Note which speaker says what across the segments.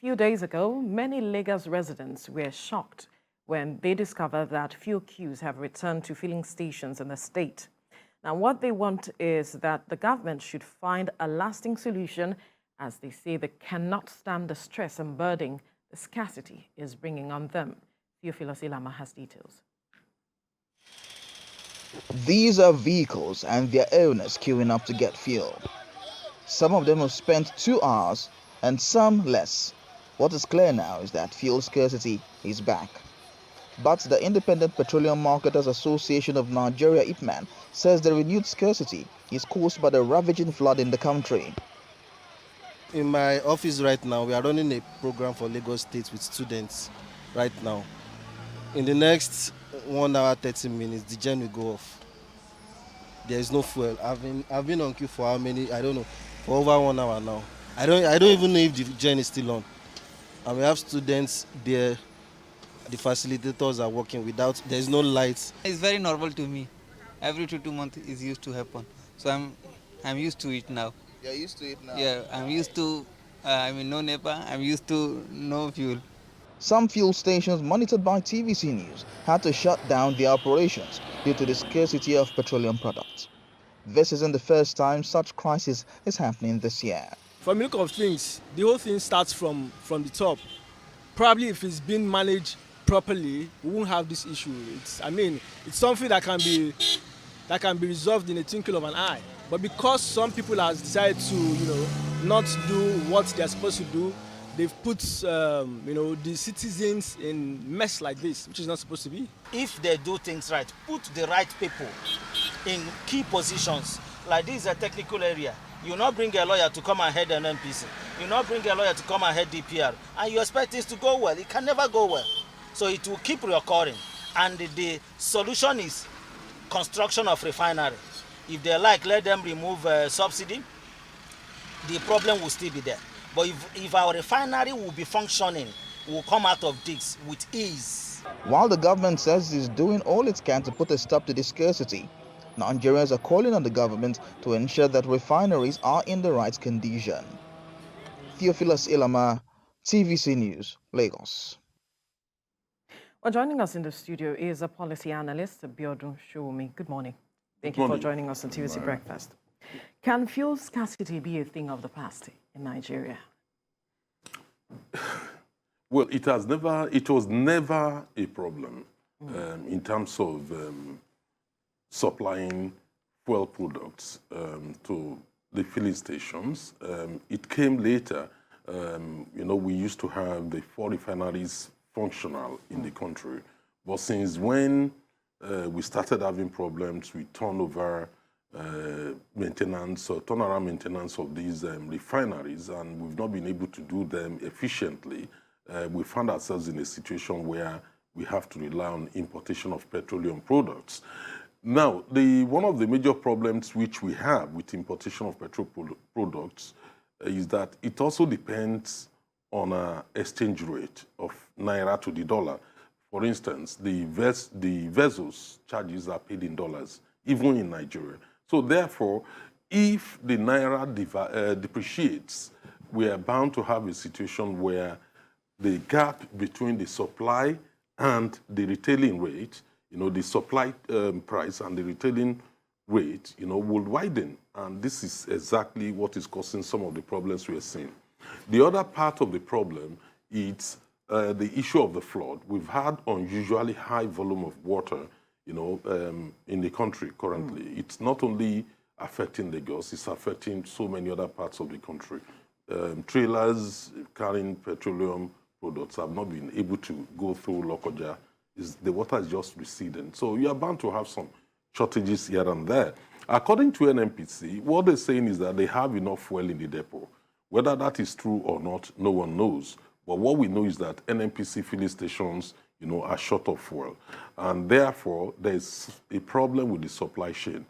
Speaker 1: few days ago, many Lagos residents were shocked when they discovered that fuel queues have returned to filling stations in the state. Now, what they want is that the government should find a lasting solution, as they say they cannot stand the stress and burden the scarcity is bringing on them. Theophilus Ilama has details.
Speaker 2: These are vehicles and their owners queuing up to get fuel. Some of them have spent 2 hours and some less. What is clear now is that fuel scarcity is back. But the Independent Petroleum Marketers Association of Nigeria, IPMAN, says the renewed scarcity is caused by the ravaging flood in the country.
Speaker 3: In my office right now, we are running a program for Lagos State with students right now. In the next 1 hour, 30 minutes, the gen will go off. There is no fuel. I've been on queue for how many? I don't know. For over 1 hour now. I don't even know if the gen is still on. And we have students there. The facilitators are working without. There's no lights.
Speaker 4: It's very normal to me. Every 2 months is used to happen. So I'm used to it now.
Speaker 2: You're used to it now?
Speaker 4: Yeah, I'm used to. No NEPA. I'm used to no fuel.
Speaker 2: Some fuel stations monitored by TVC News had to shut down their operations due to the scarcity of petroleum products. This isn't the first time such crisis is happening this year.
Speaker 5: From the look of things, the whole thing starts from the top. Probably if it's been managed properly, we won't have this issue. It's something that can be resolved in a twinkle of an eye. But because some people have decided to, not do what they're supposed to do, they've put, the citizens in mess like this, which is not supposed to be.
Speaker 6: If they do things right, put the right people in key positions. Like this is a technical area. You not bring a lawyer to come and head an NPC. You not bring a lawyer to come and head DPR. And you expect this to go well. It can never go well. So it will keep recurring. And the solution is construction of refinery. If they like, let them remove subsidy. The problem will still be there. But if our refinery will be functioning, we'll come out of this with ease.
Speaker 2: While the government says it is doing all it can to put a stop to this scarcity, Nigerians are calling on the government to ensure that refineries are in the right condition. Theophilus Ilama, TVC News, Lagos.
Speaker 1: Well, joining us in the studio is a policy analyst, Biodun Shoumi. Good morning. Thank you for joining us on TVC Breakfast. Can fuel scarcity be a thing of the past in Nigeria?
Speaker 7: Well, it was never a problem in terms of supplying fuel products to the filling stations. It came later. We used to have the 4 refineries functional in the country. But since when we started having problems with turnover maintenance or turnaround maintenance of these refineries, and we've not been able to do them efficiently, we found ourselves in a situation where we have to rely on importation of petroleum products. Now, one of the major problems which we have with importation of petroleum products is that it also depends on an exchange rate of naira to the dollar. For instance, the vessels charges are paid in dollars, even in Nigeria. So therefore, if the naira depreciates, we are bound to have a situation where the gap between the supply and the retailing rate, the supply price and the retailing rate, will widen. And this is exactly what is causing some of the problems we are seeing. The other part of the problem is the issue of the flood. We've had unusually high volume of water, in the country currently. It's not only affecting Lagos, it's affecting so many other parts of the country. Trailers carrying petroleum products have not been able to go through Lokoja. The water is just receding. So you are bound to have some shortages here and there. According to NNPC, what they're saying is that they have enough fuel in the depot. Whether that is true or not, no one knows. But what we know is that NNPC filling stations, are short of fuel. And therefore, there's a problem with the supply chain,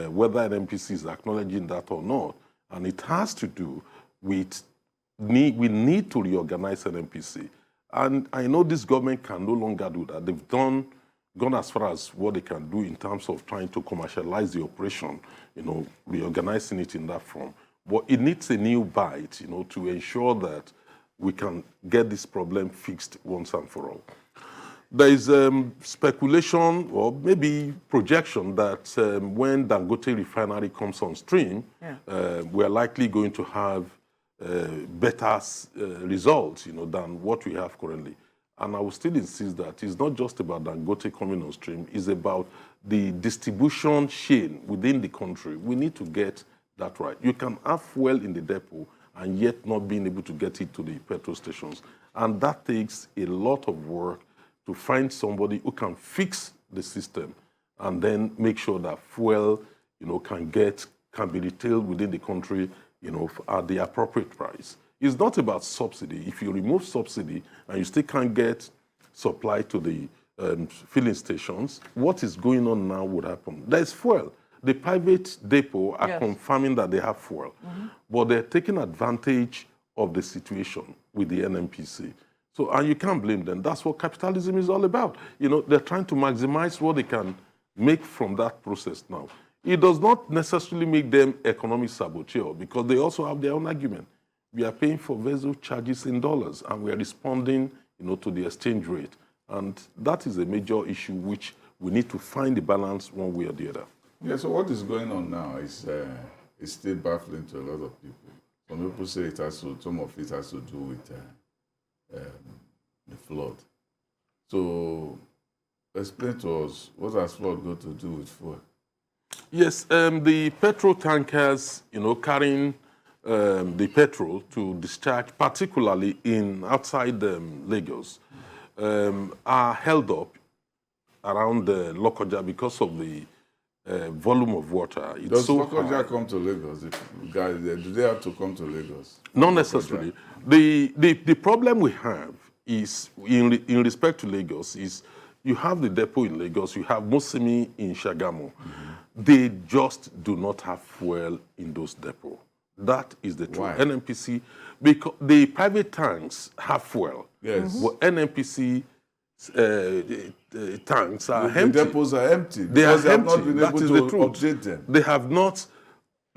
Speaker 7: whether NNPC is acknowledging that or not. And it has to do with we need to reorganize NNPC. And I know this government can no longer do that. They've gone as far as what they can do in terms of trying to commercialize the operation, reorganizing it in that form. But it needs a new bite, to ensure that we can get this problem fixed once and for all. There is speculation or maybe projection that when Dangote refinery comes on stream, we are likely going to have better results, than what we have currently. And I will still insist that it's not just about Dangote coming on stream, it's about the distribution chain within the country. We need to get that right. You can have fuel in the depot and yet not being able to get it to the petrol stations. And that takes a lot of work to find somebody who can fix the system and then make sure that fuel, can be retailed within the country, at the appropriate price. It's not about subsidy. If you remove subsidy and you still can't get supply to the filling stations, what is going on now would happen. There's fuel. The private depot are confirming that they have fuel, but they're taking advantage of the situation with the NNPC. So, and you can't blame them. That's what capitalism is all about. They're trying to maximize what they can make from that process now. It does not necessarily make them economic saboteur because they also have their own argument. We are paying for vessel charges in dollars and we are responding, to the exchange rate. And that is a major issue which we need to find the balance one way or the other.
Speaker 8: Yeah, so what is going on now is still baffling to a lot of people. Some people say some of it has to do with the flood. So explain to us, what has flood got to do with fuel?
Speaker 7: Yes, the petrol tankers, carrying the petrol to discharge, particularly outside Lagos, are held up around Lokoja because of the volume of water.
Speaker 8: Does Lokoja come to Lagos? Do they have to come to Lagos?
Speaker 7: Not necessarily. The problem we have is, in respect to Lagos, is you have the depot in Lagos, you have Mosimi in Shagamu. They just do not have fuel in those depots. That is the truth.
Speaker 8: Why?
Speaker 7: NNPC, because the private tanks have fuel.
Speaker 8: Yes.
Speaker 7: But NNPC tanks are empty.
Speaker 8: The depots are empty.
Speaker 7: They are
Speaker 8: because they have
Speaker 7: empty.
Speaker 8: not been
Speaker 7: That
Speaker 8: able
Speaker 7: is
Speaker 8: to
Speaker 7: the truth.
Speaker 8: update them.
Speaker 7: They have not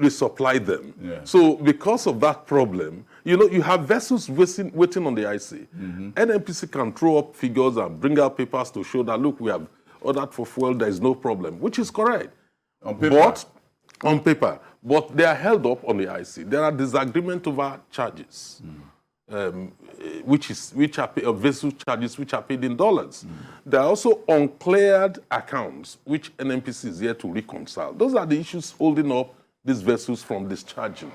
Speaker 7: resupplied them.
Speaker 8: Yeah.
Speaker 7: So because of that problem, you have vessels waiting on the IC. NNPC can throw up figures and bring out papers to show that, look, we have ordered for fuel, there is no problem, which is correct.
Speaker 8: On paper.
Speaker 7: But on paper. But they are held up on the IC. There are disagreements over charges, which are vessel charges which are paid in dollars. There are also uncleared accounts which NNPC is here to reconcile. Those are the issues holding up these vessels from discharging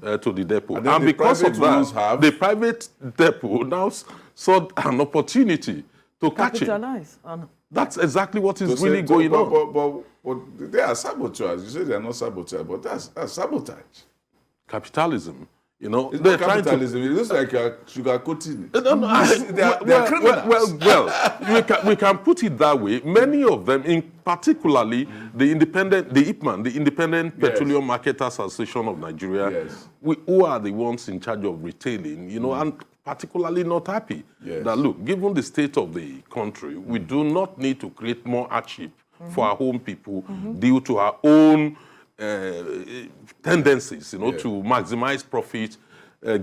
Speaker 7: to the depot. And because of that, the private depot now saw an opportunity to
Speaker 1: capitalize on.
Speaker 7: That's exactly what is really going on.
Speaker 8: But they are saboteurs. You say they are not saboteurs, but that's sabotage.
Speaker 7: Capitalism,
Speaker 8: It's not capitalism. It looks like sugarcoating. They are criminals.
Speaker 7: Well, we can put it that way. Many of them, particularly the IPMAN, the Independent Petroleum Marketers Association of Nigeria, who are the ones in charge of retailing, and particularly not happy that, look, given the state of the country, we do not need to create more hardship for our own people due to our own tendencies, to maximize profit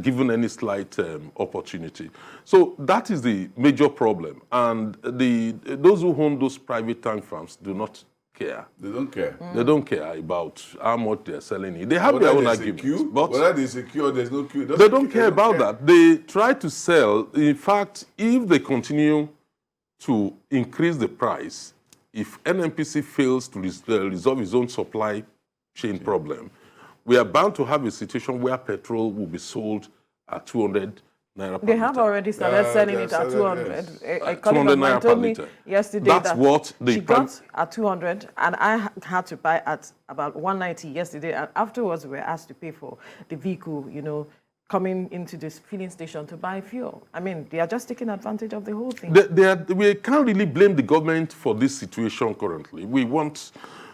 Speaker 7: given any slight opportunity. So that is the major problem. And those who own those private tank farms do not care.
Speaker 8: They don't care.
Speaker 7: They don't care about how much they're selling it. They have their own arguments.
Speaker 8: But whether there's a queue or there's no queue,
Speaker 7: they don't care about that. They try to sell. In fact, if they continue to increase the price, if NNPC fails to resolve its own supply chain problem, we are bound to have a situation where petrol will be sold at 200 naira per
Speaker 1: They have
Speaker 7: liter.
Speaker 1: already started selling it at 200. A colleague
Speaker 7: 200
Speaker 1: of mine
Speaker 7: naira per
Speaker 1: told me
Speaker 7: liter.
Speaker 1: yesterday
Speaker 7: That's
Speaker 1: that
Speaker 7: what the
Speaker 1: she got at 200 and I had to buy at about 190 yesterday. And afterwards, we were asked to pay for the vehicle, coming into this filling station to buy fuel. I mean, they are just taking advantage of the whole thing.
Speaker 7: We can't really blame the government for this situation currently.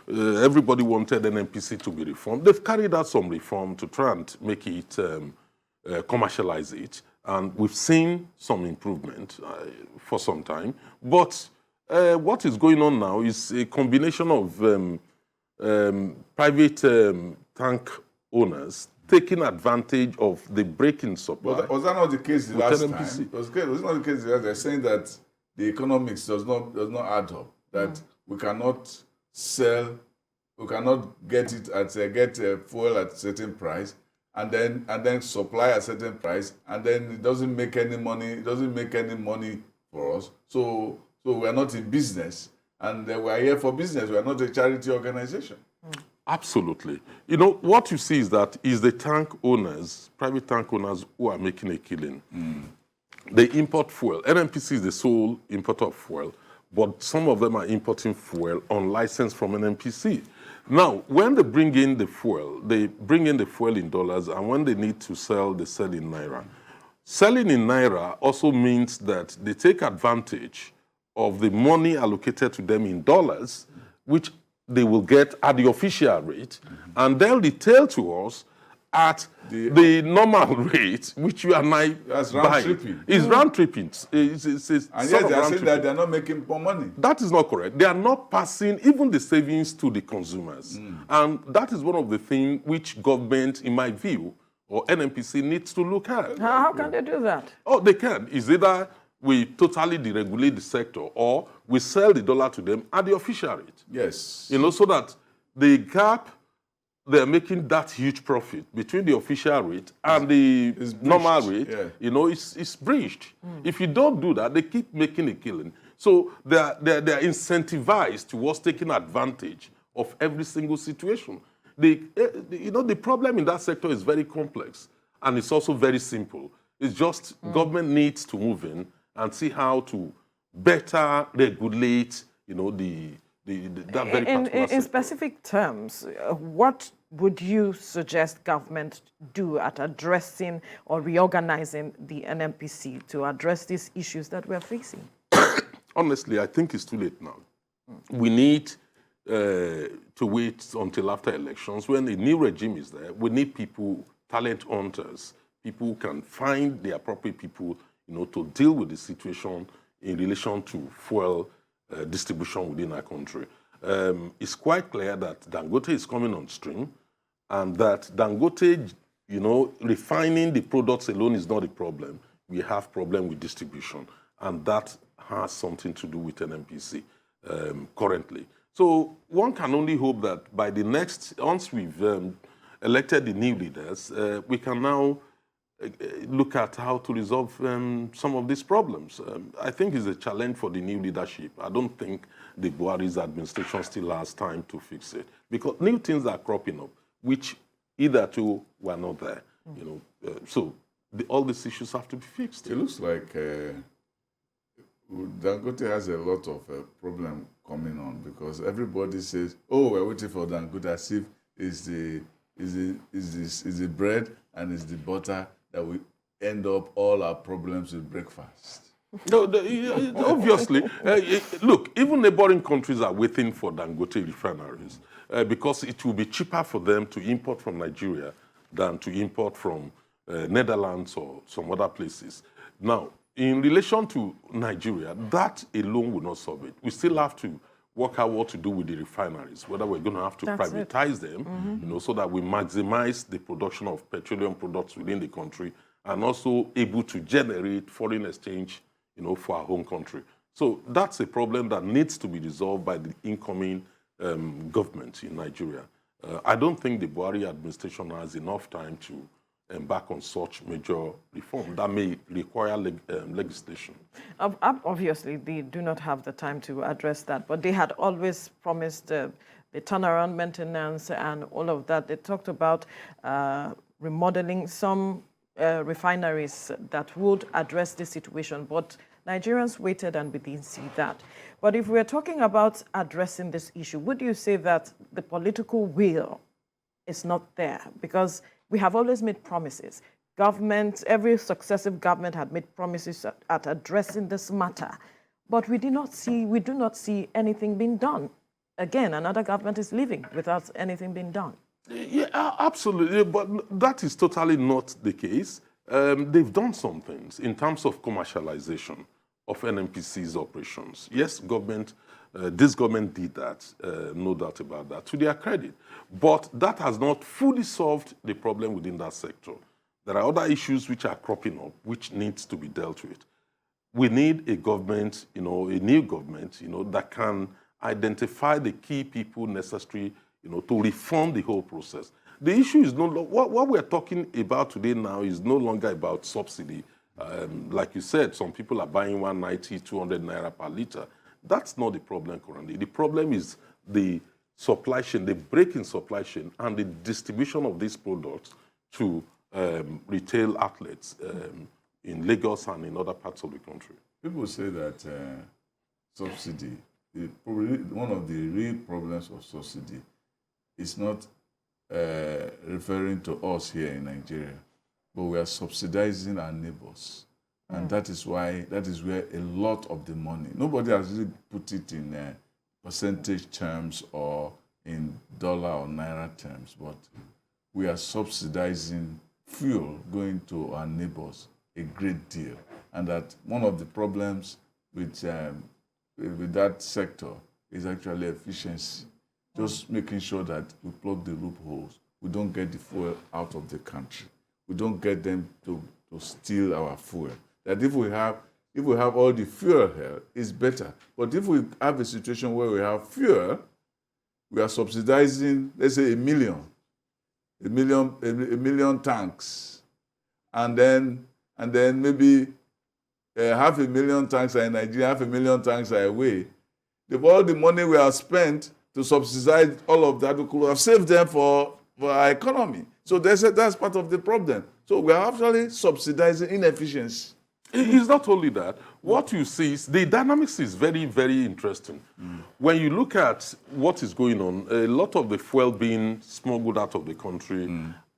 Speaker 7: Everybody wanted NNPC to be reformed. They've carried out some reform to try and make it, commercialize it. And we've seen some improvement for some time. But what is going on now is a combination of private tank owners taking advantage of the break-in supply.
Speaker 8: Was that not the case the last
Speaker 7: NNPC.
Speaker 8: time? Was it not the case the last time? They're saying that the economics does not add up. That we cannot sell, we cannot get it at get fuel at a certain price, and then supply at a certain price, and then it doesn't make any money. It doesn't make any money for us. So we are not in business, and we are here for business. We are not a charity organization.
Speaker 7: Absolutely. You know, what you see is that is the tank owners, private tank owners, who are making a killing. They import fuel. NNPC is the sole importer of fuel, but some of them are importing fuel on license from NNPC. Now, when they bring in the fuel in dollars, and when they need to sell, they sell in naira. Selling in naira also means that they take advantage of the money allocated to them in dollars, which they will get at the official rate, and they'll retail to us at the normal rate, which you and I
Speaker 8: round-tripping.
Speaker 7: It's round-tripping.
Speaker 8: And yes, they are saying that they are not making more money.
Speaker 7: That is not correct. They are not passing even the savings to the consumers. And that is one of the things which government, in my view, or NNPC needs to look at.
Speaker 1: How can they do that?
Speaker 7: Oh, they can. It's either we totally deregulate the sector or we sell the dollar to them at the official rate.
Speaker 8: Yes.
Speaker 7: You know, so that the gap, they're making that huge profit between the official rate and the normal rate, you know, it's breached. If you don't do that, they keep making a killing. So they're incentivized towards taking advantage of every single situation. You know, the problem in that sector is very complex, and it's also very simple. It's just government needs to move in and see how to better regulate, you know, that very particular
Speaker 1: in
Speaker 7: sector.
Speaker 1: specific terms, what would you suggest government do at addressing or reorganizing the NNPC to address these issues that we're facing?
Speaker 7: Honestly, I think it's too late now. We need to wait until after elections. When a new regime is there, we need people, talent hunters, people who can find the appropriate people, you know, to deal with the situation in relation to fuel distribution within our country. It's quite clear that Dangote is coming on stream, and that Dangote, you know, refining the products alone is not a problem. We have problem with distribution, and that has something to do with NNPC currently. So one can only hope that by the next, once we've elected the new leaders, we can now look at how to resolve some of these problems. I think it's a challenge for the new leadership. I don't think the Buhari's administration still has time to fix it, because new things are cropping up, which either were not there. You know, so all these issues have to be fixed.
Speaker 8: It looks like Dangote has a lot of problem coming on, because everybody says, "Oh, we're waiting for Dangote," as if it's the bread and it's the butter that we end up all our problems with breakfast.
Speaker 7: No, obviously. Look, even neighboring countries are waiting for Dangote refineries because it will be cheaper for them to import from Nigeria than to import from Netherlands or some other places. Now, in relation to Nigeria, that alone will not solve it. We still have to work out what to do with the refineries, whether we're going to have to privatize them, you know, so that we maximize the production of petroleum products within the country, and also able to generate foreign exchange, you know, for our home country. So that's a problem that needs to be resolved by the incoming government in Nigeria. I don't think the Buhari administration has enough time to embark on such major reform that may require legislation.
Speaker 1: Obviously, they do not have the time to address that, but they had always promised the turnaround maintenance and all of that. They talked about remodeling some refineries that would address this situation, but Nigerians waited and we didn't see that. But if we're talking about addressing this issue, would you say that the political will is not there? Because we have always made promises. Government, every successive government had made promises at addressing this matter, but we do not see anything being done. Again, another government is leaving without anything being done.
Speaker 7: Yeah, absolutely, but that is totally not the case. They've done some things in terms of commercialization of NNPC's operations. Yes, government This government did that, no doubt about that, to their credit. But that has not fully solved the problem within that sector. There are other issues which are cropping up, which needs to be dealt with. We need a government, a new government, that can identify the key people necessary, to reform the whole process. The issue is what we're talking about today now is no longer about subsidy. Like you said, some people are buying 190, 200 naira per liter. That's not the problem currently. The problem is the supply chain, the break in supply chain, and the distribution of these products to retail outlets in Lagos and in other parts of the country.
Speaker 8: People say that subsidy, probably one of the real problems of subsidy is not referring to us here in Nigeria, but we are subsidizing our neighbors. And that is where a lot of the money, nobody has really put it in percentage terms or in dollar or naira terms, but we are subsidizing fuel going to our neighbors a great deal. And that one of the problems with that sector is actually efficiency. Just making sure that we plug the loopholes. We don't get the fuel out of the country. We don't get them to steal our fuel. That if we have all the fuel here, it's better. But if we have a situation where we have fuel, we are subsidizing, let's say, a million tanks, and then maybe 500,000 tanks are in Nigeria, 500,000 tanks are away. If all the money we have spent to subsidize all of that, we could have saved them for our economy. So that's part of the problem. So we are actually subsidizing inefficiency.
Speaker 7: It's not only that. What you see is the dynamics is very, very interesting. When you look at what is going on, a lot of the fuel being smuggled out of the country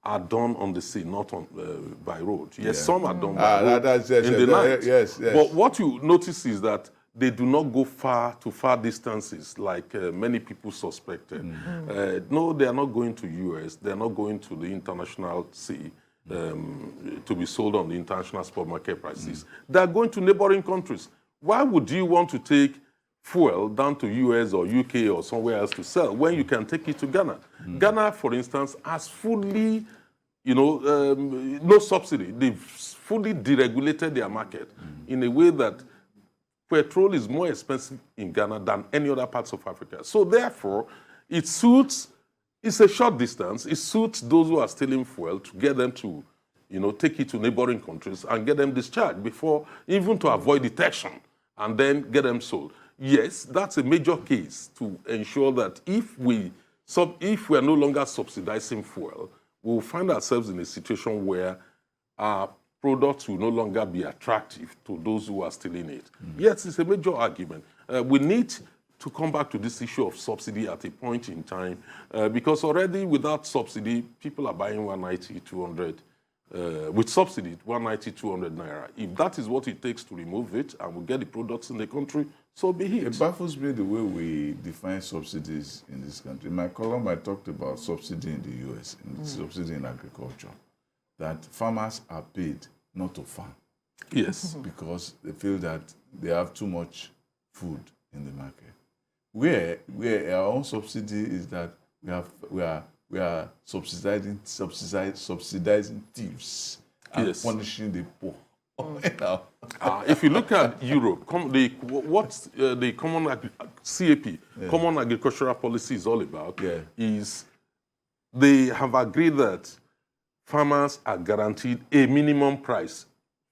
Speaker 7: are done on the sea, not on by road. Yes, some are done by road in the night.
Speaker 8: Yes.
Speaker 7: But what you notice is that they do not go far distances like many people suspected. No, they are not going to US. They are not going to the international sea. To be sold on the international spot market prices. They are going to neighboring countries. Why would you want to take fuel down to US or UK or somewhere else to sell when you can take it to Ghana? Ghana, for instance, has fully, no subsidy. They've fully deregulated their market in a way that petrol is more expensive in Ghana than any other parts of Africa. So therefore, it's a short distance. It suits those who are stealing fuel to get them to, take it to neighboring countries and get them discharged before, even to avoid detection, and then get them sold. Yes, that's a major case to ensure that if we are no longer subsidizing fuel, we will find ourselves in a situation where our products will no longer be attractive to those who are stealing it. Yes, it's a major argument. We need to come back to this issue of subsidy at a point in time, because already without subsidy, people are buying 190, 200. With subsidy, 190, 200 naira. If that is what it takes to remove it and we get the products in the country, so be it.
Speaker 8: It baffles me the way we define subsidies in this country. In my column, I talked about subsidy in the US, subsidy in agriculture, that farmers are paid not to farm.
Speaker 7: Yes.
Speaker 8: Because they feel that they have too much food in the market. Where our own subsidy is that we are subsidizing thieves and punishing the poor.
Speaker 7: If you look at Europe, the common CAP, Common Agricultural Policy, is all about is they have agreed that farmers are guaranteed a minimum price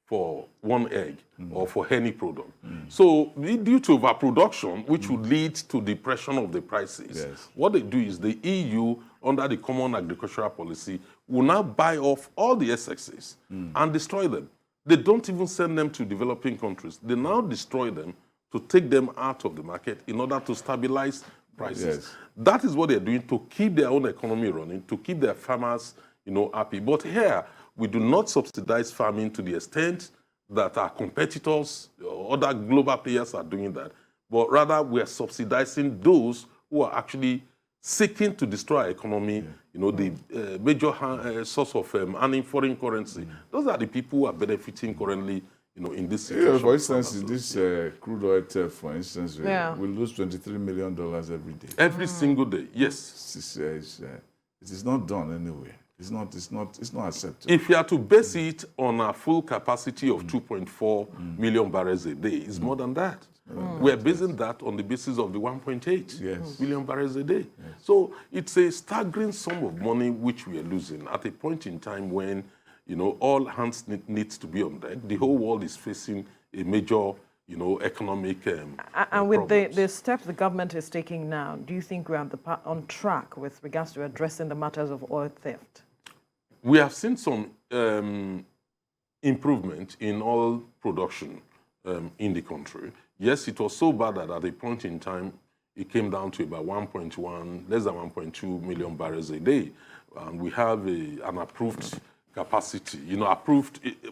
Speaker 7: for one egg or for any product. So due to overproduction, which would lead to depression of the prices, what they do is the EU, under the Common Agricultural Policy, will now buy off all the SXs and destroy them. They don't even send them to developing countries. They now destroy them to take them out of the market in order to stabilize prices. That is what they're doing to keep their own economy running, to keep their farmers, happy. But here, we do not subsidize farming to the extent that our competitors or other global players are doing that, but rather we are subsidizing those who are actually seeking to destroy our economy, the major source of earning foreign currency. Those are the people who are benefiting currently, in this situation.
Speaker 8: For instance, in this crude oil theft, for instance, we lose $23 million every day.
Speaker 7: Every single day, yes.
Speaker 8: It is not done anyway. It's not acceptable.
Speaker 7: If you are to base it on a full capacity of 2.4 million barrels a day, it's more than that. We're basing that on the basis of the 1.8 million barrels a day.
Speaker 8: Yes.
Speaker 7: So it's a staggering sum of money which we are losing at a point in time when, all hands needs to be on deck. The whole world is facing a major, economic
Speaker 1: and with the steps the government is taking now, do you think we're on track with regards to addressing the matters of oil theft?
Speaker 7: We have seen some improvement in oil production in the country. Yes, it was so bad that at a point in time, it came down to about less than 1.2 million barrels a day. And we have an approved capacity,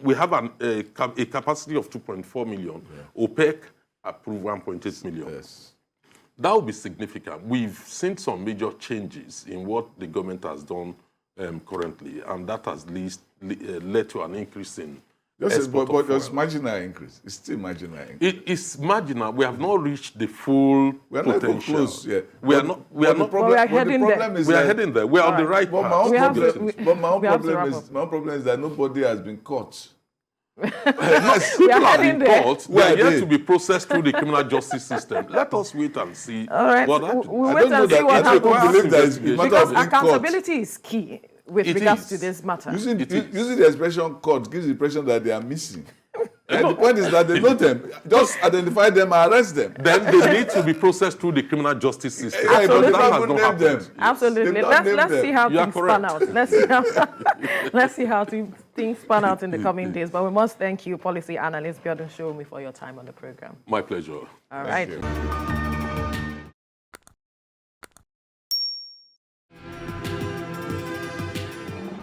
Speaker 7: we have a capacity of 2.4 million. OPEC approved 1.8 million.
Speaker 8: Yes.
Speaker 7: That will be significant. We've seen some major changes in what the government has done currently, and that has led to an increase in
Speaker 8: but there's marginal increase. It's still marginal increase.
Speaker 7: It is marginal. We have not reached the full
Speaker 8: We are
Speaker 7: potential.
Speaker 8: not close yet.
Speaker 7: We are not.
Speaker 1: we are heading there.
Speaker 7: We are heading there. We are on the right
Speaker 8: But
Speaker 7: path.
Speaker 8: my own
Speaker 1: We have to
Speaker 8: problem
Speaker 1: wrap
Speaker 8: is
Speaker 1: up.
Speaker 8: my own problem is that nobody has been caught.
Speaker 1: We are
Speaker 7: People have
Speaker 1: heading
Speaker 7: been
Speaker 1: there.
Speaker 7: caught. They
Speaker 8: Where
Speaker 7: are
Speaker 8: are
Speaker 7: yet
Speaker 8: they?
Speaker 7: to be processed through the criminal justice system. Let us wait and see
Speaker 1: All right,
Speaker 7: what happens.
Speaker 1: we'll
Speaker 8: I
Speaker 1: wait
Speaker 8: don't know
Speaker 1: and see
Speaker 8: that
Speaker 1: what
Speaker 8: people
Speaker 1: happens.
Speaker 8: believe that it's a matter
Speaker 1: Because
Speaker 8: of being caught.
Speaker 1: accountability is key with
Speaker 7: It
Speaker 1: regards
Speaker 7: is.
Speaker 1: to this matter.
Speaker 8: Using
Speaker 7: It is.
Speaker 8: the expression "caught" gives the impression that they are missing. And the point is that they know them. Just identify them and arrest them.
Speaker 7: Then they need to be processed through the criminal justice system.
Speaker 8: Yeah, but
Speaker 7: That
Speaker 8: they
Speaker 7: has
Speaker 8: don't
Speaker 7: not
Speaker 8: name
Speaker 7: happened.
Speaker 8: them.
Speaker 1: Absolutely.
Speaker 8: They've not
Speaker 1: Let's
Speaker 8: named them.
Speaker 1: see how
Speaker 7: You are
Speaker 1: things pan
Speaker 7: correct.
Speaker 1: out. Let's see how things pan out in the coming days. But we must thank you, policy analyst Biodun Shomi, for your time on the program.
Speaker 7: My pleasure.
Speaker 1: All right.
Speaker 8: Thank you.